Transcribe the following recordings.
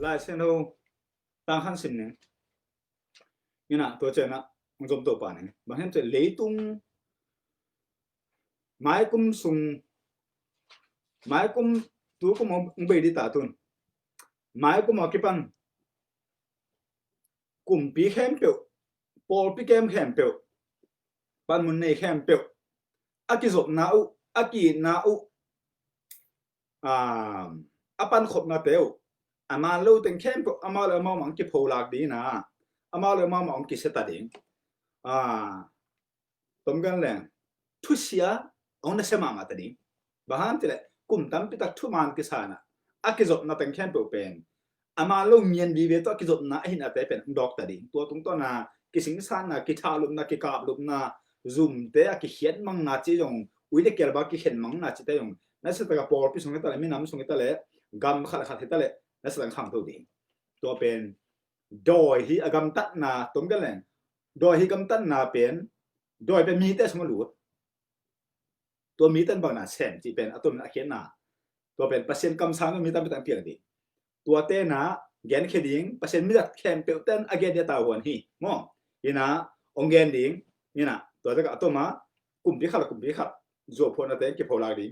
ลายเส้นเราตั้งขั้นสิบหนึ่งนี่นะตัวเจนะมันจมตัวป่านนี่บางทีจะเลยตุ้งไม้กุ้มซุงไม้กุ้มตัวกุ้มมันไปดีตาตุนไม้กุ้มอกิปันกุ้มปีแคมเปียวปอลปีแคมเปียวปันมุนในแคมเปียวอากิจบนาอุอากินาอุอาปันขบนาเตียวอามาลูเต็งแคมเปียวอามาเลมาหมังกิโพลากดีนะอามาเลมาหมังกิเสตาดิงตรงกันแหละทุเสียองค์นั้นเสมามาตัดดิบางทีเลยกุมตั้มปิตักทุมานกิสานะอากิจบนาเต็งแคมเปียวเป็นอามาลูมีนบีเวตัวอากิจบนาหินอาเตเป็นดอกตัดดิตัวตรงตัวน่ะกิสิงสานน่ะกิทาลุมน่ะกิกาบลุมน่ะzoom เตะกิเขียนมังนาจีจงวิธีเกี่ยวกับกิเขียนมังนาจีเตะจงนั่นสุดท้ายก็พอพิสูจน์ตะเลยไม่น้ำส่งตะเลยกำขัดขัดตะเลยนั่นสุดท้ายขังตัวดีตัวเป็นโดยที่กำตัดนาตรงกันเลยโดยที่กำตัดนาเป็นโดยเป็นมีแต่สมรู้ตัวมีแต่บางนาเช่นที่เป็นตัวมันเขียนนาตัวเป็นเปอร์เซ็นต์กำสังก็มีแต่เป็นต่างเพียงดีตัวเต้นะแกนเคดิ้งเปอร์เซ็นต์มีแต่แค่เปลวเต้นอเกนเดียตาวันฮีมั้งยี่นะองแกนดิ้งนี่นะตัวจะกับตัวมากลุ่มพิขัดกลุ่มพิขัดจวบพลนั่นเองเก็บพลากดิ้ง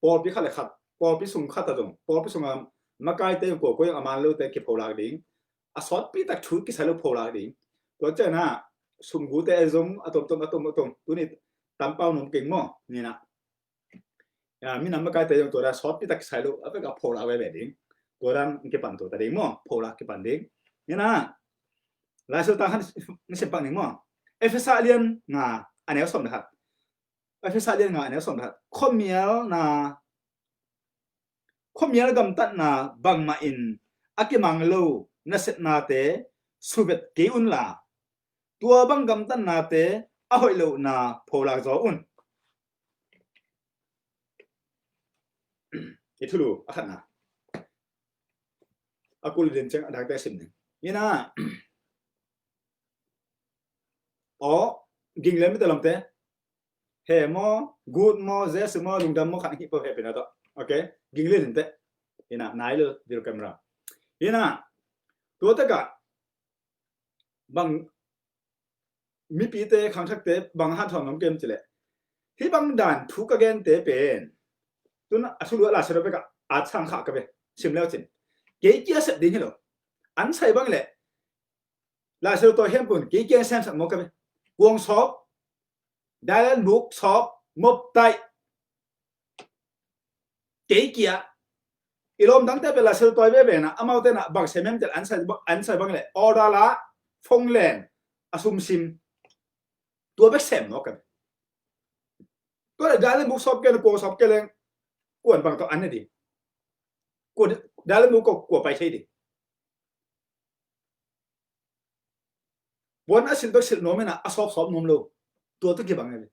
พอพิขัดเลยขัดพอพิสุงขัดตะจงพอพิสุงมาไกลเตะกูก็ยังอามาลูเตะเก็บพลากดิ้งอาสอดปีตักชุดกิใส่ลูกพลากดิ้งตัวเจ้านะสุงกูเตะจงอะตอมตัวนี้ตามเป้าหนุ่มเก่งมั้งนี่นะมีน้ำมาไกลเตะจงตัวนั้นสอดปีตักใส่ลูกเอาไปกับพลากไว้แบบดิ้งตัวนั้นเก็บปันตัวแต่ดิ้งมั้งพลากเก็บปันดิ้งนี่นะหลายสุดท้ายไม่ใช่ปังดิ้งมั้งเอฟเอสาเลียนงาอันนี้สมนะครับเอฟเอสาเลียนงาอันนี้สมนะครับข้อมีลกำตัดนาบังมาอินอากิมังโลนัสนาเตสุเวตเกอุนลาตัวบังกำตัดนาเตอหอยโลนาโพลาจออุนอิทุลูอาขันนะอากูเรียนจังดักแต่สิบหนึ่งนี่นะอ๋อกิงเลยไม่ตลอดเตะเฮมอกูดมอเจสมอลุงดำมอขันฮิปโปเฮเป็นอะไรโอเคกิงเลยถึงเตะนี่นะนายเลยดีลแคมรานี่นะตัวเตะกะบางมีปีเตะขังทักเตะบางฮัททองน้ำเกมจิเลยที่บางด่านทุกเกนเตะเป็นตัวนั้นสุดว่าลาเชลเปกะอาจช่างขากันไปชิมแล้วจินเกี่ยเสร็จดีนี่หรออันใส่บางเลยลาเชลตัวเฮมปุ่นเกี่ยเซมสักมกันไปกวงสอบได้แล้วบุกสอบมบไตเกี่ยอีลมตั้งแต่เป็นลาเซลตัวเว้ยนะอามาเตนะบางเซมมจะอันใส่บางเลยออดาละฟงแลนอสุมซิมตัวเบ็กเซมเนาะกันก็เลยได้แล้วบุกสอบกันกวงสอบกันเลยกวนบางตัวอันนี้ดิกวนได้แล้วบุกก็กวไปใช่ดิวันนั้นสิลป์สิลโนมนะสอบนมโลตัวตุกี่บางเลย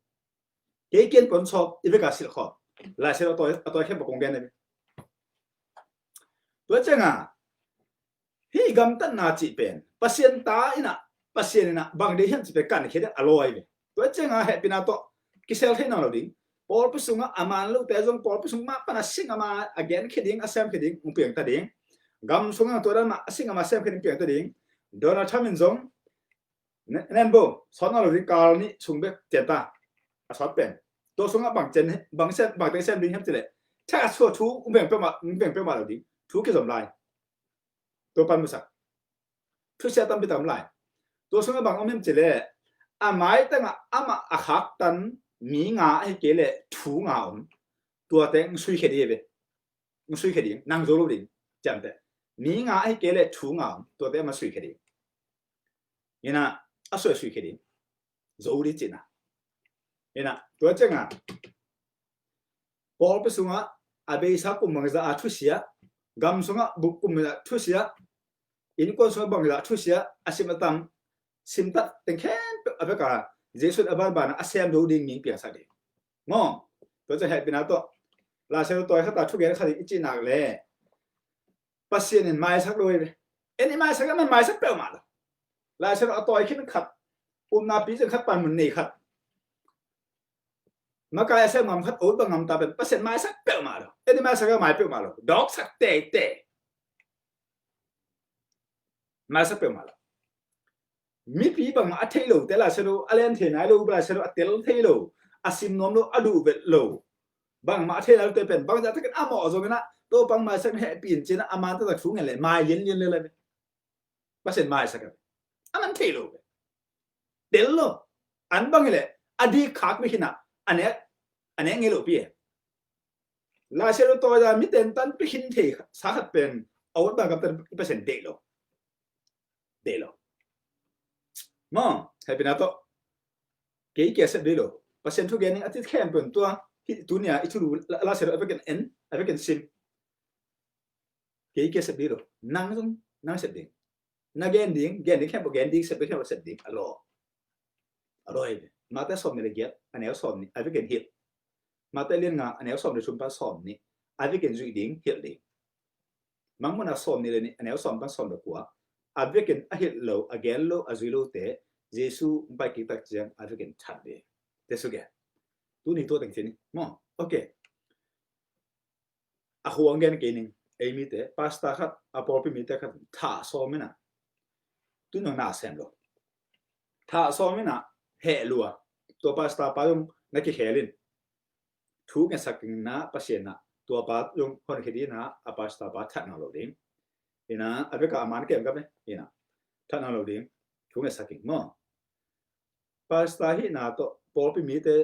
เกี่ยนคนสอบอีเวกัสสิลขอบลายเซลตัวแค่บอกงกันเลยตัวเจ้าง่ะที่กำตันนาจีเป็นปัสเซียนตาอินะปัสเซียนนะบางเดียนจีเป็นกันแค่เด็กอร่อยเลยตัวเจ้าง่ะเฮปินาโตกิเซลให้น้องเราดิพอพิสุงอามันลูกแต่จงพอพิสุงมาปนัสซิงอามาagainแค่ดิ้งอาเซมแค่ดิ้งมุ่งเปลี่ยนตัวดิ้งกำสุงตัวนั้นมาซิงอามาเซมแค่ดิ้งเปลี่ยนตัวดิ้งโดนัลด์ทรัมป์จงนั่นบ่สอนเราดิการนี้สุงเบกเจตาสอนเป็นตัวสุงบางเจนบางเซมบางเตเซมดิ้งเห็นจิเลยถ้าชัวทูเปลี่ยนเป็นมาเราดิทูกี่สำลายตัวปันมุสักทุเสียตั้มไปทำลายตัวสุงบางอมเห็นจิเลยอาไม้ตั้งอามาอาขักตันมีงาให้เกลเลยทูงาตัวเต็งสุยเขดีเว้ยสุยเขดีนั่งโจลูดิจำแต่มีงาให้เกลเลยทูงาตัวเต็งมาสุยเขดีนี่นะอาสุยเขดีโจลูจินะนี่นะตัวเจ้าง่ะพอไปสุงะอาเบย์สักกุมมังจะอาทุเสียกำสุงะบุกกุมจะทุเสียอินคนสุงะบังจะทุเสียอาศิมตัมสิมตัดเต็งแค่อาเบกาเจสุดอาบานบานะอาเซียนดูดิ่งมิ่งเปียสักดีงอตัวจะเห็นเป็นอะไรตัวลาเซลตัวเขาตัดทุกอย่างเขาดิจินักเลยปัสเซียนไม่สักเลยเอ็นไม่สักก็มันไม่สักเปล่ามาลาเซลตัวคิดขัดนาปีจะขัดปันมันนี่ขัดมากายเซลมันขัดอุดบังงำตาเป็นปัสเซียนไม่สักเปล่ามาเอ็นไม่สักก็ไม่เปล่ามาดอกสักเตะ mà sắc bèo mà là mi pi bằng mà thấy lâu thế là sao đâu alen thế này lâu là sao đâu tel thấy lâu asim nom lâu adu về lâu bằng mà thấy là tôi bèn bằng ra tất cả ám ở rồi na tôi bằng mà sắc hệ pin trên aman tôi đặt xuống ngày mai liên lên bác sĩ mai sắc aman thấy lâu tel lâu anh bằng ngày adi khác với hina anh ấy nghe lâu pi là sao tôi ra mi tên tan pi hin thì sát hạt bèn ở bằng gặp tên bác sĩ tel lâu mà hay bên đó cái sẽ đi rồi và xem thu gen cái khem bên tu nia ít tu là sẽ ở bên cái sim cái sẽ đi rồi năng sẽ đi na gen đi khem gen đi sẽ đi alo rồi mà ta xóm này cái anh ấy xóm này ở bên cái hiện mà ta liên ngã anh ấy xóm này chúng ta xóm này ở bên cái duy điển hiện đi mang muốn xóm này anh ấy xóm được quá ở bên cái hiện lâu again lâu duy lâu thế Jesuh bài kita jang ở bên chat đi thế số cái tu ni tu tiếng trên mo ok à huang gen cái này ấy mi thế pasta khát à bỏ pi mi thế khát thả xóm này nè tu nó na xem rồi thả xóm này nè hệ lúa tua pasta pa yung nãy cái hệ lên thu cái sắc na pasien na tua pa yung con cái đi na à pasta pa thắt nào rồi đi na à bên cái aman cái em cái này na thắt nào rồi đi thu cái sắc mo pasta hi na to bỏ pi mi thế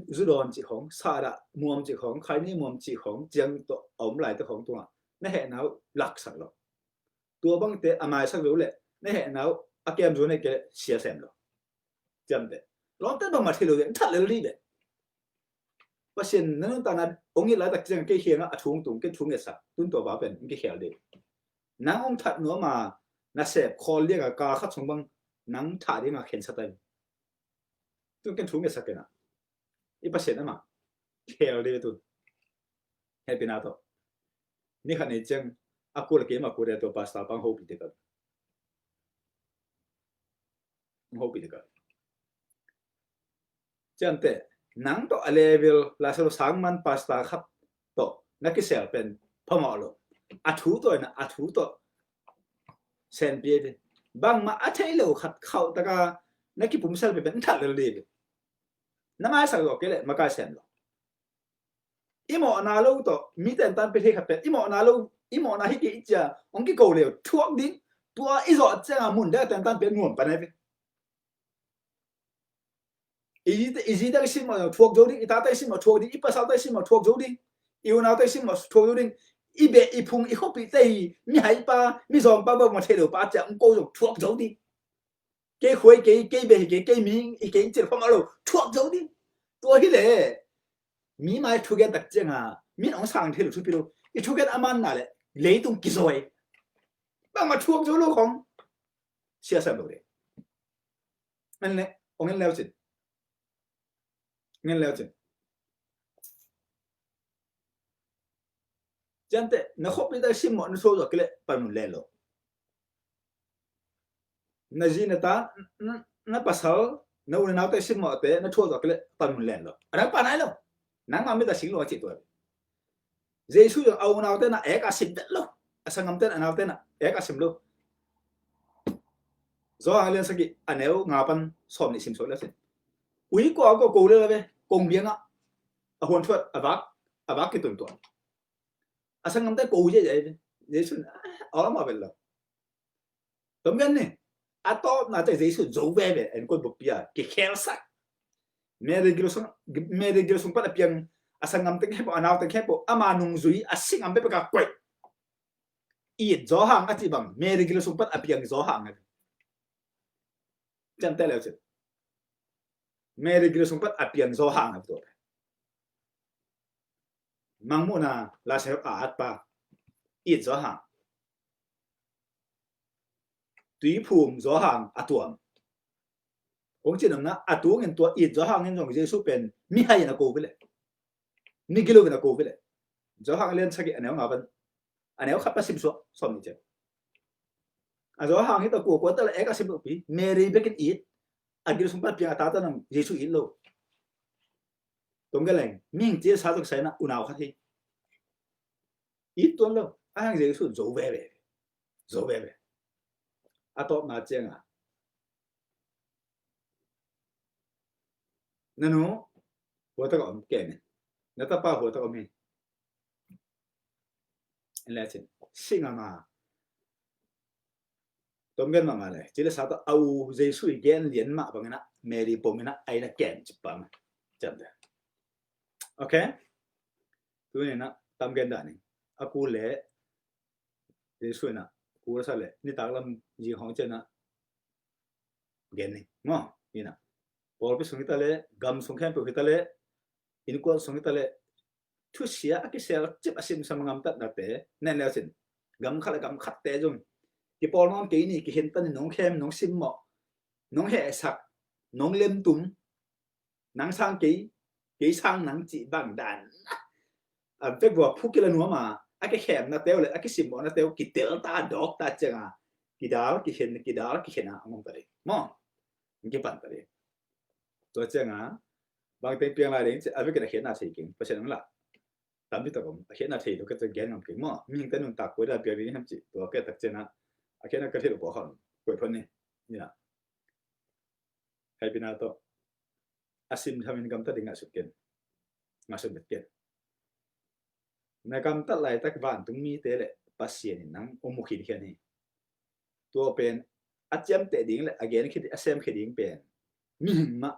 zudon chỉ hong sa đã muam chỉ hong khai ni muam chỉ hong jiang to ổm lại to hong tua nãy hệ nào lạc sắc rồi tua băng thế amai sắc rồi lệ nãy hệ nào à kem rồi này cái xia xem rồi chậm thế lót tới bằng mặt thì rồi thật là đi đấy và xin nó ta là ông ấy lại đặt riêng cái hiền á thùng cái thùng cái sạch tuân tổ bảo vệ cái khéo đi nắng ông thật nữa mà nó sẽ khó liên cả cả khát sống bằng nắng thả đi mà khen sạch đây tuân cái thùng cái sạch cái nào ít bác sĩ nữa mà khéo đi tuân hay bên nào đóนี่ขนาดจังaku lagi mà aku dia tu pasta bang hobi dekat chẳng thế nắng to level là số sáng man pasta khắp to nó cái sẹo bên phàm rồi thú to sen bia đi bằng mà thấy lâu khát khẩu ta cái nó cái bún sel bên thật là đi nó mai sao rồi cái này mà cái sen rồi imo na lâu to mi tên tan bên khắp bên imo na hi cái cha ông cái cầu liều thuốc đi tua ít rồi chẳng muốn để tên tan bên nguồn bên này ý đó xin mà thuộc dấu đi, ta tay xin mà thuộc đi, ít bữa sau tay xin mà thuộc dấu đi, yêu nào tay xin mà thuộc dấu đi, ít bẹ ít phung ít hộp ít tay, mi hay ba, mi giòn ba mà thay đổi ba chẳng cô rồi thuộc dấu đi, cái khối cái bẹ cái miếng cái chỉ không alo thuộc dấu đi, tôi nghĩ là mi mai thuộc cái đặc trưng à, mi ông sang thay đổi chút bilo, cái thuộc cái aman nào lấy tung kí rồi, bằng mà thuộc dấu luôn không, xia sao được đấy, anh này ông ấy leo gì nghe leo chứ chẳng thế nó không biết tại sao mà nó số rồi cái lệ phải một lẻ rồi nó gì nữa ta nó pasal nó nào tại sao mà thế nó số rồi cái lệ phải một lẻ rồi ở đâu này rồi nắng mà biết ta xính rồi chị tuổi Jesuh yang au nào thế nào cả xịn đất luôn sang ngắm thế nào thế nào cả xịn luôn do anh lên sang anh nếu ngào pan xòm này xịn số là xịn quý có cổ lên về cùng biếng á hồn thuật vác cái tuần sang ngắm tới cổ như vậy Jesuh ở mà vậy là tóm gần này to là tại Jesuh giấu về anh con bục bia cái khéo sắc mẹ de gilsong bắt apiang sang ngắm tới cái bộ anaw tới cái bộ ama nung zui asing ambe baka quậy ít gió hàng á chỉ bằng mẹ de gilsong bắt apiang gió hàng này chân tay leo chứ mẹ de gilsong bắt apiang gió hàng này thôi MAANGMUHNA là sẽ át ba ít gió hàng tùy phùm gió hàng tuồng ông chỉ nói là tuồng nhân tua ít gió hàng nhân trong Jesuh bên mi hay là cô với lại mi kilo là cô với lại gió hàng lên sao cái anh éo ngào bên anh éo khắp ba sim xuống xong như thế gió hàng cái tàu của ta là cả sim độ phí Mary biết cái ít anh kêu xuống bắt piang ta nằm Jesuh ít lâu tóm cái này mình chỉ sao được sai na unao khác thì ít tuần lâu anh Jesuh giấu về atop na chenga nanu huata ko ken nata pa huata ko mi enlatin singama tomgen ma le chile sa to au Jesuh gen lien ma bangena Mary pomina aina ken chipam chanda okay tu ne na tamgen da ni aku le Jesuh na ku sa le ni tak lam ji hong chen na gen ni ngo ina Paul pi sungita le gam sungkhem pi kita le in ko sungita le thu sia ki sel chip asim samangam tat na te nen le sin gam khat te jung ki Paul non ke ni ki hen tan nong khem nong sim mo nong he sak nong lem tum nang sang ki sang nang chi bang dan a ve bo phu ki la no ma a ke khem na teo le a ki sim mo na teo ki tel ta dok ta chenga ki dal ki hen a ngom tare mo ngi pan tare to chenga bang te piang la ding a ve ke na hen na sei king pa chen la tam bi to kom a hen na thei to ke to gen ngom king mo mi te nun tak ko da piang ni ham chi to ke tak chena a ke na ka thei bo hon ko phon ni ya hai pina to asim thamin gam ta ding a su ken ma su bet ken na gam ta lai tak van tung mi te le pasien nang omu khin khen ni to pen acham te ding le again khit asem khiding pen mi ma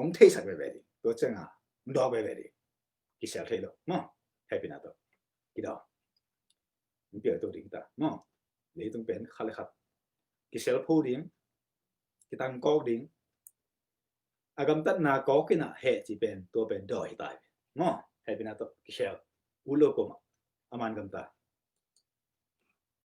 ong thei sak be be di to chenga ndo be be di ki sel thei lo mo hai pina to ki do mi pe to ding ta mo le tung pen khale khat ki sel phu ding ki tang ko ding agam tat na ko ki na he chi pen to pen doi tai mo hai pina to ki sel ulo ko ma aman gam ta